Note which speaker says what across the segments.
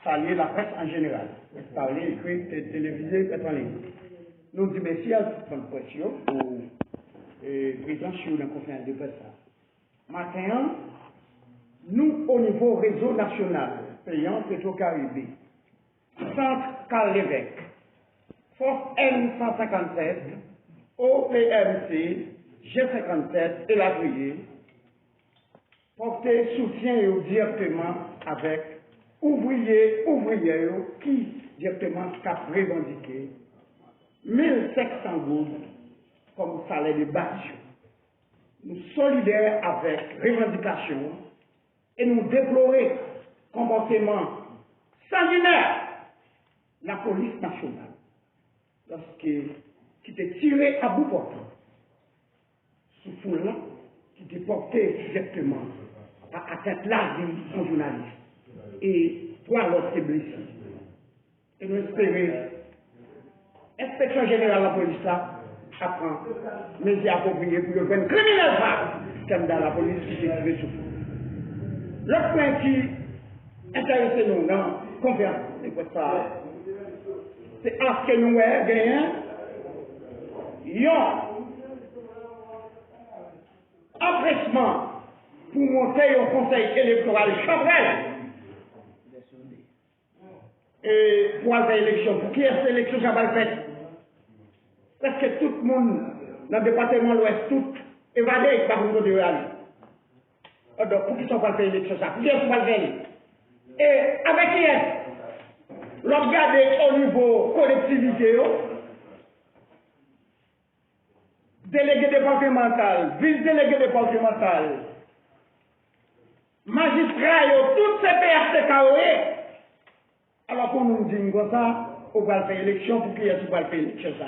Speaker 1: saluer la presse en général. Parler, écrire, téléviser, être en ligne. Nous disons merci à toute la presse pour présence sur la conférence de presse. Maintenant, nous, au niveau réseau national, payant Petro-Caribé, Centre Carl Lévesque, Force M157, OPMC, G57 et la Brigade, porter soutien directement avec ouvriers qui directement cap revendiqué 1700 gouttes comme salaire de base. Nous solidaires avec revendication et nous déplorer comportement sanguinaire la police nationale lorsqu'il était tiré à bout portant sous foule là qui était porté directement à tête la vie d'un journaliste et trois autres blessés. Et nous espérons, l'inspection générale de la police là apprend mesures appropriées pour le faire criminel comme dans la police qui s'est tiré sous foule. L'autre point qui intéresse nous dans la conférence, c'est à ce que nous gagnons un empressement pour monter au conseil électoral Chabrel et pour l'élection. Pour qui est cette élection Chabrel faite? Parce que tout le monde dans le département de l'Ouest, tout évadé par le de réalité. Donc, pour qui sont pas fait l'élection, ça? Pour qui est-ce qu'on va le faire? Et avec qui est-ce? L'on regarde au niveau collectivité, délégué départemental, vice-délégué départemental, magistrat, toutes ces PRTKOE, alors qu'on nous dit comme ça, on va faire élection, pour qui est-ce qu'on va faire élection ça?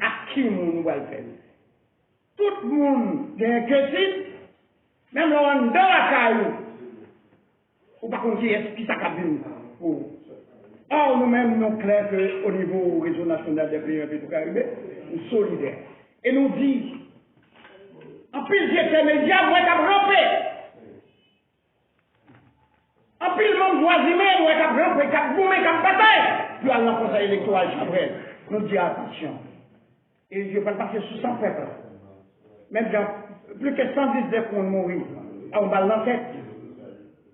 Speaker 1: À qui on va le faire? Tout le monde a un question, même dans la caillou, ou pas qu'on dit qui ça cabine. Or, nous-mêmes, nous clairs qu'au niveau réseau national des pays Petro-Caribé, nous solidaires. Et nous disons, en pile j'étais média, moi, t'as rampé. En pile, mon voisiné, moi, t'as rampé, t'as boumé, t'as bataille. Puis, à le conseil électoral, Chabrel, nous disons attention. Et je vais passer sous 100 peuples. Même dans plus que 110 défauts de mourir, on va l'enquête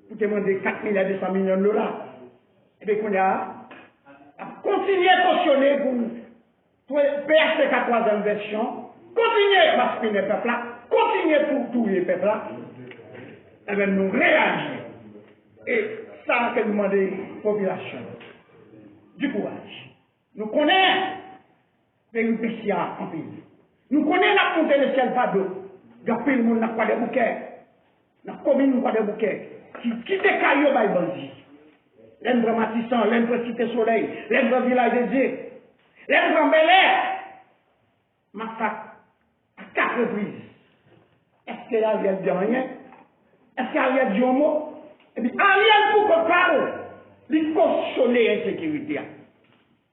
Speaker 1: pour demander 4 200 millions de dollars. Et bien, qu'on a continué à cautionner pour PHTK 3e version, continuer à masquer les peuples là, continuer pour tous les peuples là, et bien nous réagir. Et ça, que nous demandons la population. Du courage. Nous connaissons péripéties en pays. Nous connaissons la montée de ciel pas d'eau. Il y a plus de monde n'a pas de bouquets. Dans la commune, n'a pas de bouquets. Qui décaille au bail bandit. L'un Matissan, l'un Cité Soleil, l'un Village des Dieux, l'un Bel Air. Massacre à 4 reprises. Est-ce qu'il y a dit rien? Est-ce qu'il y a dit un mot? Et puis, Ariel, pour qu'on parle, il cautionner l'insécurité.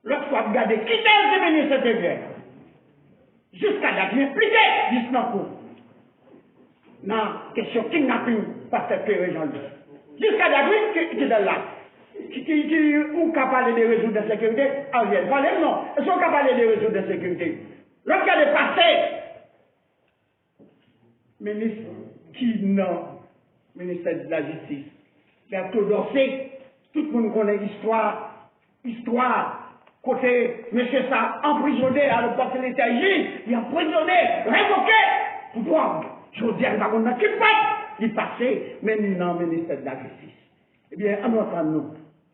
Speaker 1: L'autre fois, regardez, qui est le ministre de guerre? Jusqu'à date, il impliqué, Disney. Non, question kidnapping par cette région-là. Jusqu'à date, qui est là? Ou capable de résoudre la sécurité? Ariel, parlez non. Ils sont capables de résoudre la sécurité. Lorsqu'il est passé, ministre qui non, ministère de la Justice, Berthaud Dorsey, tout le monde connaît l'histoire, côté M. ça, emprisonné à l'époque de l'État, il a emprisonné, révoqué, pour drogue. Je veux dire, il va qu'on qui passe, il passé, mais non, ministère de la Justice. Eh bien, en notre nous,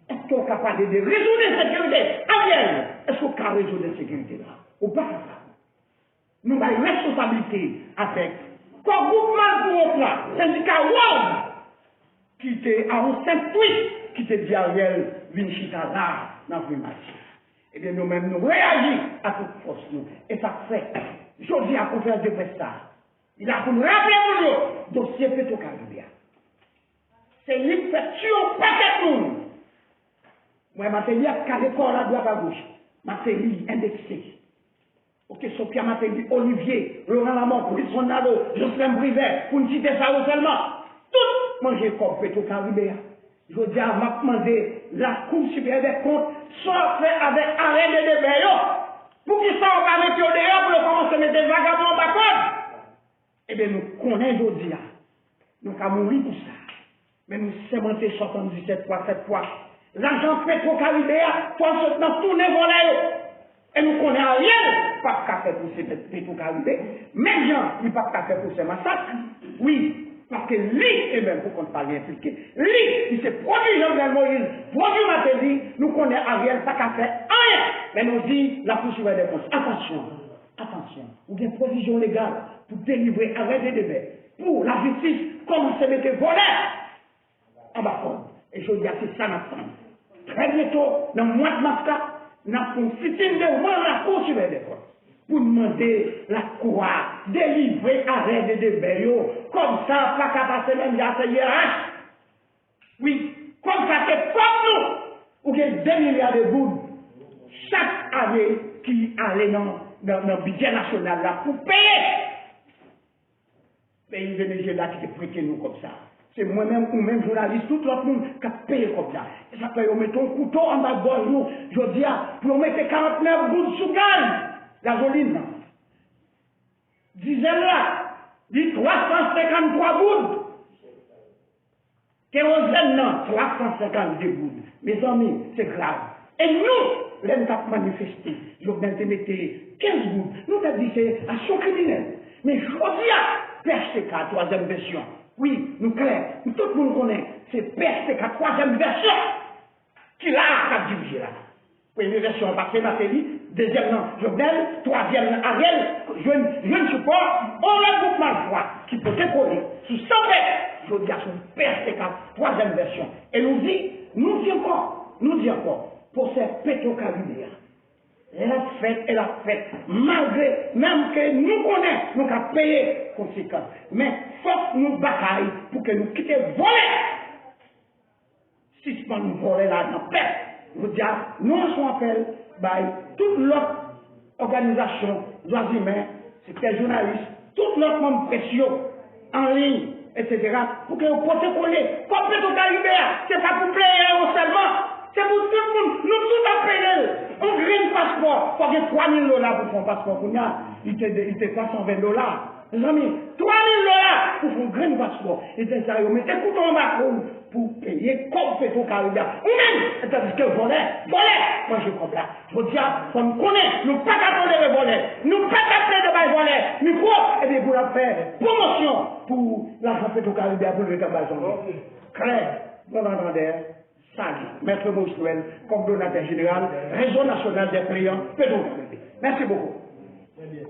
Speaker 1: est-ce qu'on est capable de résoudre la sécurité? Ariel, est-ce qu'on peut résoudre la sécurité là? Ou pas ça? Nous avons une responsabilité avec comme groupement pour là, syndicat WOM, qui était à un 5 tweet, qui était dit Ariel Vinchita là, dans le match. Eh bien, nous-mêmes, nous réagissons à toute force, nous. Et ça fait, je dis à la conférence de presse ça, il a pour nous rappeler toujours, dossier Petro-Caribé. C'est lui qui fait tuer un paquet de monde. Moi, ma télé a carré corps à droite à gauche. Ma télé indexée. Ok, Sophia Matéli, Olivier, Laurent Lamont, Wilson Nalo, Jocelyn Brivet, pour nous citer ça seulement. Tout manger comme Petro-Caribé. Je dis à m'a demandé la Cour supérieure des comptes, soit fait avec arrêt de débat, pour qu'ils soient pas mettre au dehors pour commencer à mettre des vagabonds en bas. Eh bien, nous connaissons aujourd'hui. Nous avons mouru pour ça. Mais nous sommes montés 77 fois, 7 fois. L'argent Petro-Caribéa, pour dans tous les volets. Et nous connaissons rien, pas qu'à faire pour ces Petro-Caribéa. Même gens, ils ne peuvent pas faire pour ces massacres. Oui. Parce que lui, et même pour qu'on ne parle pas impliqué, lui, il s'est produit Jean-Pierre Moïse, produit Matéli, nous connaissons Ariel, pas qu'à faire rien. Mais nous dit la poursuite des comptes. Attention, attention, ou bien provision légale pour délivrer arrêt des débats, pour la justice, comme se mettait voleur en bas. Et je dis à c'est ça notre très bientôt, dans le mois de mars, nous avons un sit-in de la poursuite des comptes. Pour demander la Cour délivrer arrêt de débats. Comme ça, pas qu'à passer même à CIRH. Oui, comme ça, c'est comme nous. Ou que 2 milliards de gouttes chaque année qui allait dans le budget national là pour payer. Pays Venezuela qui te prêté nous comme ça. C'est moi-même ou même journaliste, tout le monde qui a payé comme ça. Et ça fait, on met un couteau en bas de bord, nous, je dis, pour mettre 49 gouttes sous gaz. Gasoline, diesel là, dit 353 gouttes. Kérosène, non, 352 gouttes. Mes amis, c'est grave. Et nous, les nous avons manifesté. Nous avons mis 15 gouttes. Nous avons dit c'est action criminelle. Mais je dis à PHTK, 3e version. Oui, nous clair, tout le monde connaît. C'est PHTK, 3e version. Qui l'a à diriger là. Première version, passé Matéli. Deuxième, non, Jovenel. Troisième, Ariel. Jeune support. On regroupe Malfroid qui peut décoller sous 100 mètres. Je dis à son PHTK, 3e version. Et nous dit encore, pour ces Petro-Caribéa. Elle a fait, malgré, même que nous connaissons, nous avons payé conséquences. Mais faut que nous bataillons pour que nous quittions voler. Si nous voler là dans paix, je dis, nous sommes appelés par toute l'autre organisation, droits humains, c'est les journalistes, toutes leurs membres précieux, en ligne, etc., pour que vous puissiez coller. Comme Petro-Caribéa, c'est pas pour plaire seulement. C'est pour tout le monde. Nous tous appelés. On green passeport. Il faut que 3 000 $ pour faire un passeport. Il était 320 $. Les amis, 3 000 $ pour faire un green passeport. Et c'est ça. Mais écoutons Macron pour payer comme Petro-Caribéa. Ou même, c'est-à-dire que voler. Moi je comprends. Je dis, on nous connaît. Nous pas qu'à voler les volets. Nous pas qu'à faire de bail voler. Nous quoi? Eh bien, pour la faire promotion pour l'argent Petro-Caribéa pour le rétablissement. Claire, non entendez. Maître Moussouel, comme donateur général, Réseau national des priants, Pedro. Merci beaucoup.
Speaker 2: Très bien.